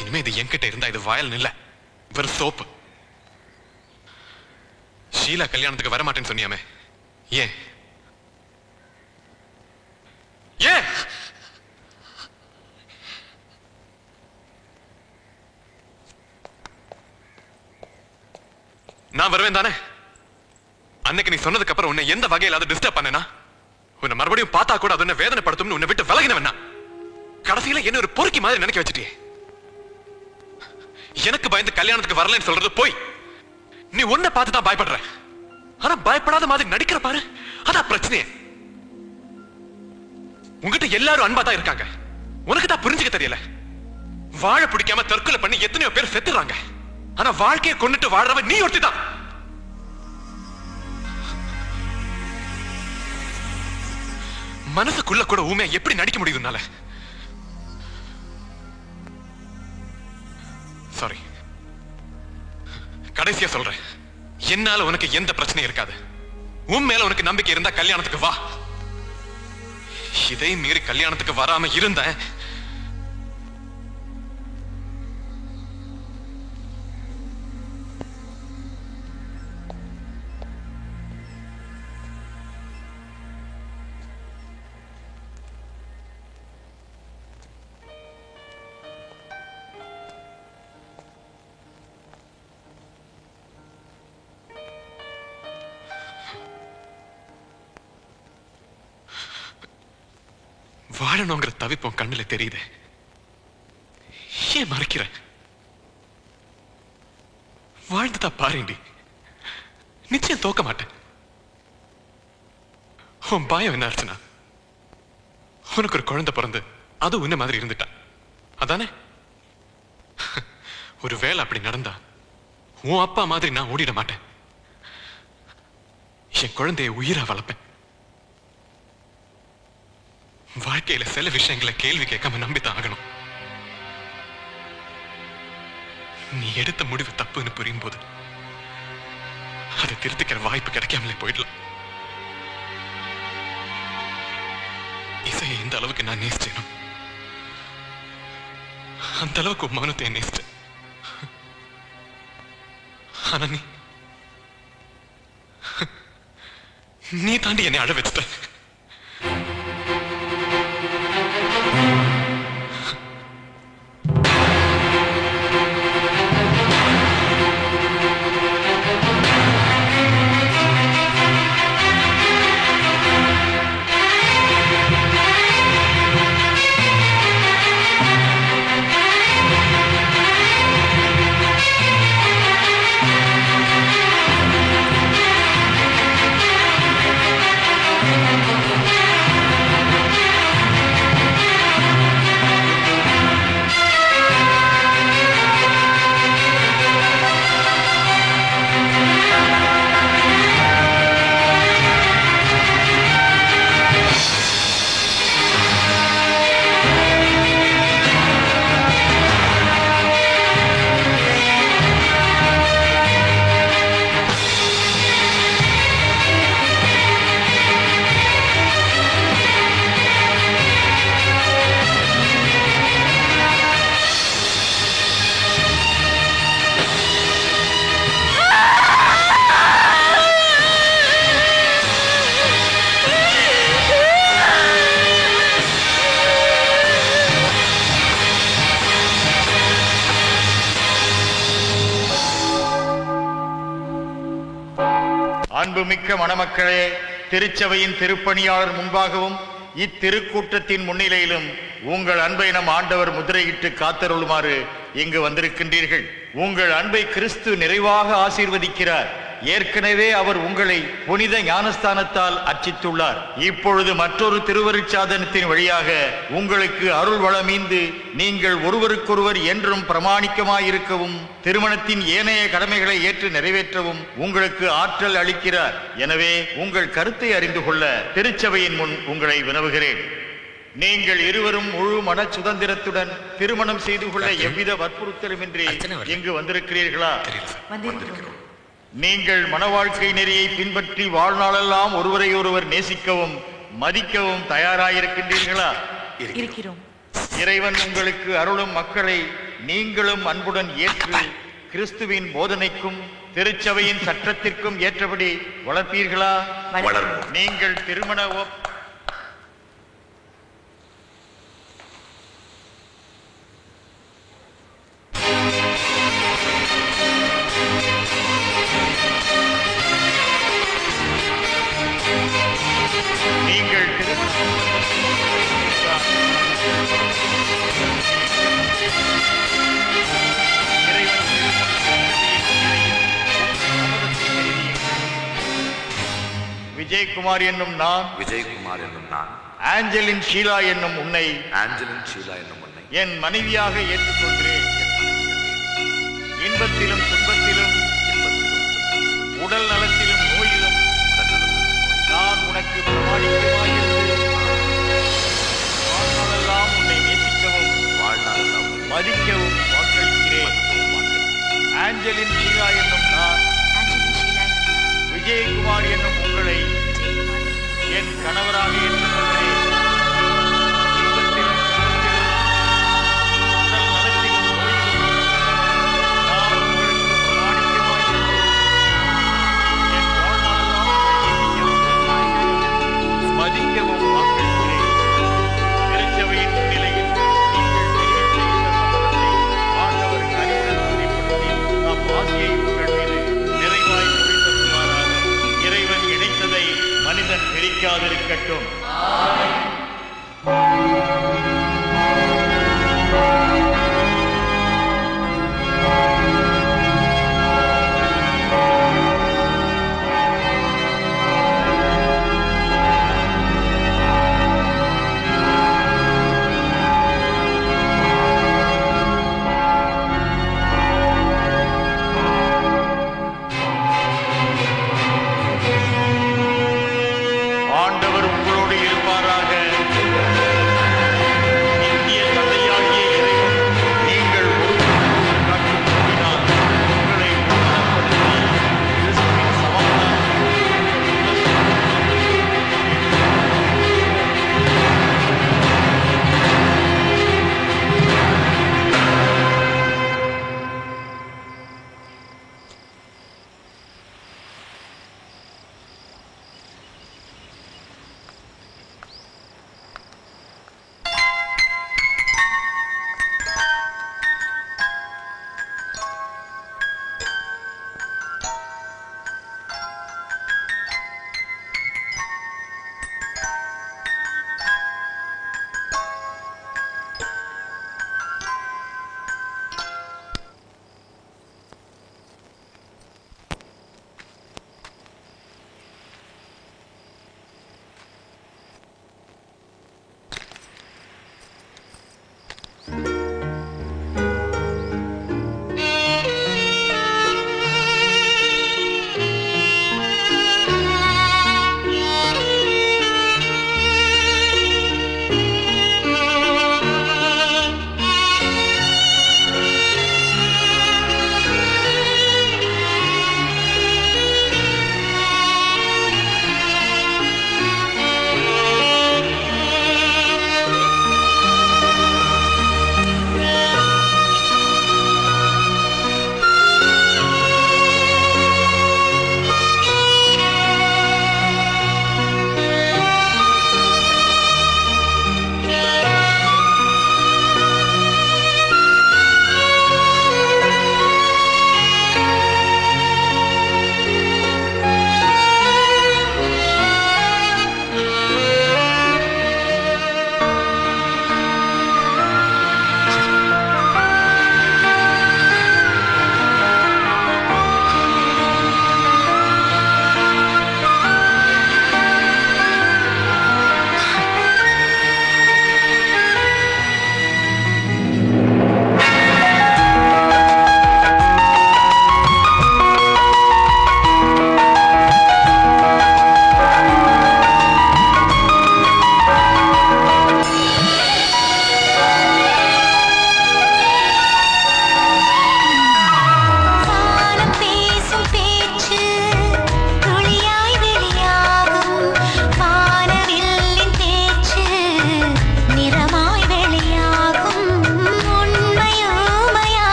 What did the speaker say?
இனிமே இது என்கிட்ட இருந்தா இது வயல் இல்ல, வெறும் சோப்பு. ஷீலா கல்யாணத்துக்கு வரமாட்டேன்னு சொன்னியாமே, ஏன்? ஏன்? நான் வருவேன் தானே? அன்னைக்கு நீ சொன்னதுக்கு அப்புறம் உன்னை எந்த வகையில அதை டிஸ்டர்ப் பண்ணனா? உன்னை மறுபடியும் பார்த்தா கூட அது உன்னை வேதனைப்படுத்தும்னு உன்னை விட்டு விலகினவனா? கடைசியில என்ன ஒரு பொறுக்கி மாதிரி நினைக்க வச்சுட்டியே. எனக்கு பயந்து கல்யாணத்துக்கு வரலன்னு சொல்றது போய். நீ உன்னை பார்த்து தான் பயப்படுற, ஆனா பயப்படாத மாதிரி நடிக்கிற பாரு, அதான் பிரச்சனையே. உங்ககிட்ட எல்லாரும் அன்பா தான் இருக்காங்க, உனக்கு தான் புரிஞ்சுக்க தெரியல. வாழ பிடிக்காம தற்கொலை பண்ணி எத்தனையோ பேர் செத்துறாங்க, ஆனா வாழ்க்கையை கொண்டுட்டு வாழறவ நீ ஒருத்தி தான். மனசுக்குள்ள கூட ஊமையா எப்படி நடிக்க முடியுதுனால? சாரி, கடைசியா சொல்றேன், என்னால உனக்கு எந்த பிரச்சனையும் இருக்காது. உன் மேல உனக்கு நம்பிக்கை இருந்தா கல்யாணத்துக்கு வா. இதை மீறி கல்யாணத்துக்கு வராம இருந்த வாழணுங்கிற தவிப்போம் கண்ணுல தெரியுது. ஏன் மறைக்கிற? வாழ்ந்துதா பாருண்டி, நிச்சயம் தோக்க மாட்டேன். உன் பயம் என்ன ஆச்சுன்னா, உனக்கு ஒரு குழந்தை பிறந்து அது உன்ன மாதிரி இருந்துட்டா அதானே? ஒரு வேளை அப்படி நடந்தா உன் அப்பா மாதிரி நான் ஓடிட மாட்டேன். என் குழந்தைய உயிரா வளர்ப்பேன். வாழ்க்கையில சில விஷயங்களை கேள்வி கேட்காம நம்பித்தான் ஆகணும். நீ எடுத்த முடிவு தப்புன்னு புரியும் போது அதை திருத்திக்கிற வாய்ப்பு கிடைக்காமலே போயிடலாம். இசையை எந்த அளவுக்கு நான் நேசிச்சேனோ அந்த அளவுக்கு மௌனத்தை நேசிச்சேன். ஆனா நீ தாண்டி என்னை அழ வச்சுட்ட. அன்புமிக்க மணமக்களே, திருச்சபையின் திருப்பணியாளர் முன்பாகவும் இத்திருக்கூட்டத்தின் முன்னிலையிலும் உங்கள் அன்பை நம் ஆண்டவர் முத்திரையிட்டு காத்தருளுமாறு இங்கு வந்திருக்கின்றீர்கள். உங்கள் அன்பை கிறிஸ்து நிறைவாக ஆசீர்வதிக்கிறார். ஏற்கனவே அவர் உங்களை புனித ஞானஸ்தானத்தால் அர்ச்சித்துள்ளார். இப்பொழுது மற்றொரு திருவருட்சாதனத்தின் வழியாக உங்களுக்கு அருள் வளமீந்து நீங்கள் ஒருவருக்கொருவர் என்றும் பிரமாணிக்கமாயிருக்கவும் திருமணத்தின் ஏனைய கடமைகளை ஏற்று நிறைவேற்றவும் உங்களுக்கு ஆற்றல் அளிக்கிறார். எனவே உங்கள் கருத்தை அறிந்து கொள்ள திருச்சபையின் முன் உங்களை வினவுகிறேன். நீங்கள் இருவரும் முழு மன சுதந்திரத்துடன் திருமணம் செய்து கொள்ள எவ்வித வற்புறுத்தலுமின்றி இங்கு வந்திருக்கிறீர்களா? நீங்கள் மன வாழ்க்கை நெறியை பின்பற்றி வாழ்நாளெல்லாம் ஒருவரை ஒருவர் நேசிக்கவும் மதிக்கவும் தயாராயிருக்கின்றீர்களா? இருக்கிறோம். இறைவன் உங்களுக்கு அருளும் மக்களை நீங்களும் அன்புடன் ஏற்று கிறிஸ்துவின் போதனைக்கும் திருச்சபையின் சட்டத்திற்கும் ஏற்றபடி வளர்ப்பீர்களா? நீங்கள் திருமண விஜயகுமார் என்னும் நான் ஆஞ்சலின் ஷீலா என்னும் உன்னை என் மனைவியாக ஏற்றுக்கொள்கிறேன். இன்பத்திலும் துன்பத்திலும் உடல் நலத்திலும் நோயிலும் நான் உனக்கு பிரமாணிக்கமாயிருந்து வாழ்நாளெல்லாம் உன்னை நேசிக்கவும் மதிக்கவும் வாக்களிக்கிறேன். ஆஞ்சலின் ஷீலா என்னும் நான் விஜயகுமார் என்னும் உங்களை என் கணவராக ஏற்றுக்கொள்கிறேன். இன்பத்திலும் உடல் நலத்திலும் நோயிலும் நான் உங்களுக்கு பிரமாணிக்கமாயிருந்து என் வாழ்நாளெல்லாம் மதிக்கவும் வாக்களிக்கிறேன். திருச்சபையின் முன்னிலையில் நீங்கள் தெரிவித்த இந்த சம்பளத்தை ஆண்டவர் கனிவுடன் வெளிப்படுத்தி நம் ஆசையை உங்கள் மீது நிறைவாய் பொழிந்தருள்வாராக. இறைவன் இணைத்ததை மனிதன் பிரிக்காதிருக்கட்டும்.